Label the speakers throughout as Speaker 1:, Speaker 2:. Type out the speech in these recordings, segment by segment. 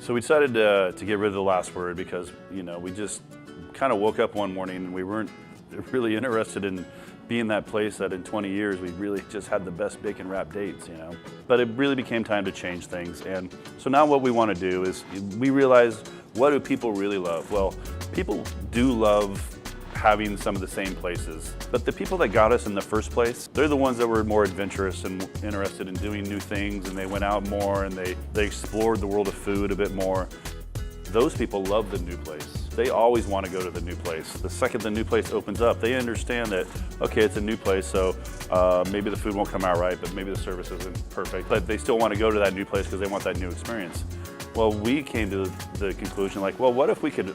Speaker 1: So we decided to get rid of the last word because, we just kind of woke up one morning and we weren't really interested in being that place that in 20 years we really just had the best bacon wrap dates, But it really became time to change things. And so now what we want to do is we realized, what do people really love? Well, people do love having some of the same places. But the people that got us in the first place, they're the ones that were more adventurous and interested in doing new things, and they went out more and they explored the world of food a bit more. Those people love the new place. They always want to go to the new place. The second the new place opens up, they understand that, okay, it's a new place, so maybe the food won't come out right, but maybe the service isn't perfect. But they still want to go to that new place because they want that new experience. Well, we came to the conclusion, what if we could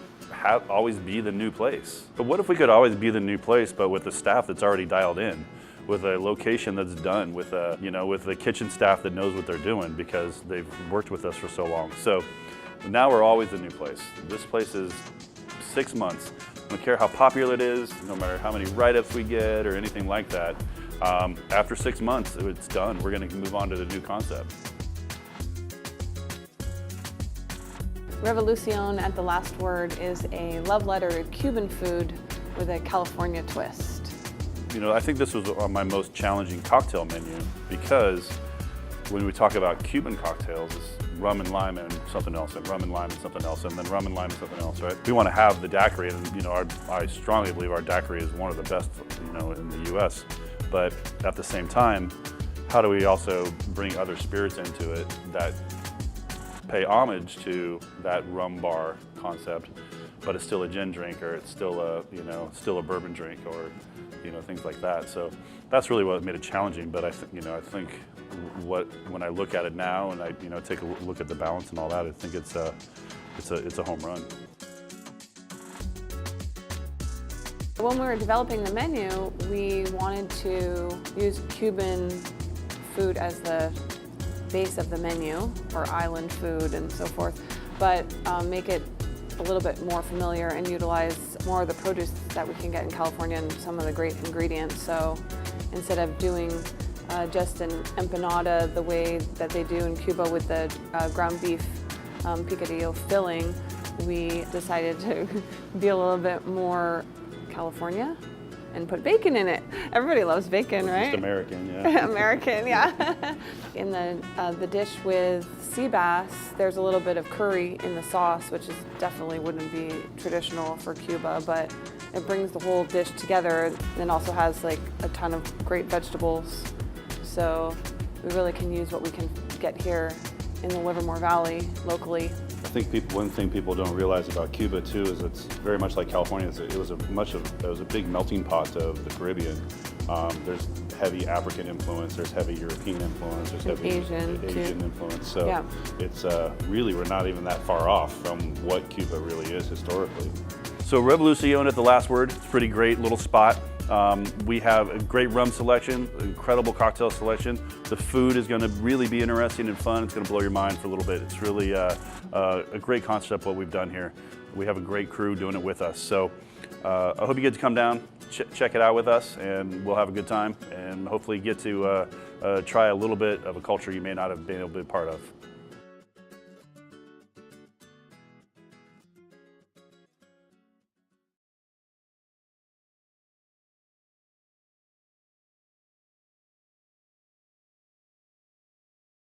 Speaker 1: always be the new place? But what if we could always be the new place, but with the staff that's already dialed in, with a location that's done, with a kitchen staff that knows what they're doing because they've worked with us for so long. So now we're always the new place. This place is 6 months. I don't care how popular it is, no matter how many write-ups we get or anything like that. After 6 months, it's done. We're going to move on to the new concept.
Speaker 2: Revolución at the last word is a love letter to Cuban food with a California twist.
Speaker 1: I think this was on my most challenging cocktail menu because when we talk about Cuban cocktails, it's rum and lime and something else, and rum and lime and something else, and then rum and lime and something else, right? We want to have the daiquiri, and I strongly believe our daiquiri is one of the best, in the U.S. But at the same time, how do we also bring other spirits into it that pay homage to that rum bar concept, but it's still a gin drink, or it's still a bourbon drink, or things like that. So that's really what made it challenging. But I think when I look at it now and I take a look at the balance and all that, I think it's a home run.
Speaker 2: When we were developing the menu, we wanted to use Cuban food as the base of the menu, or island food and so forth, but make it a little bit more familiar and utilize more of the produce that we can get in California and some of the great ingredients. So instead of doing just an empanada the way that they do in Cuba with the ground beef picadillo filling, we decided to be a little bit more California and put bacon in it. Everybody loves bacon, right?
Speaker 1: Just American, yeah.
Speaker 2: American, yeah. In the dish with sea bass, there's a little bit of curry in the sauce, which definitely wouldn't be traditional for Cuba, but it brings the whole dish together, and also has a ton of great vegetables. So we really can use what we can get here in the Livermore Valley locally.
Speaker 1: I think one thing people don't realize about Cuba too is it's very much like California. It was a big melting pot of the Caribbean. There's heavy African influence, there's heavy European influence, there's heavy Asian influence. So yeah. It's really, we're not even that far off from what Cuba really is historically. So Revolución at the last word, it's a pretty great little spot. We have a great rum selection, incredible cocktail selection. The food is going to really be interesting and fun. It's going to blow your mind for a little bit. It's really a great concept what we've done here. We have a great crew doing it with us. So I hope you get to come down, check it out with us, and we'll have a good time, and hopefully get to try a little bit of a culture you may not have been able to be a part of.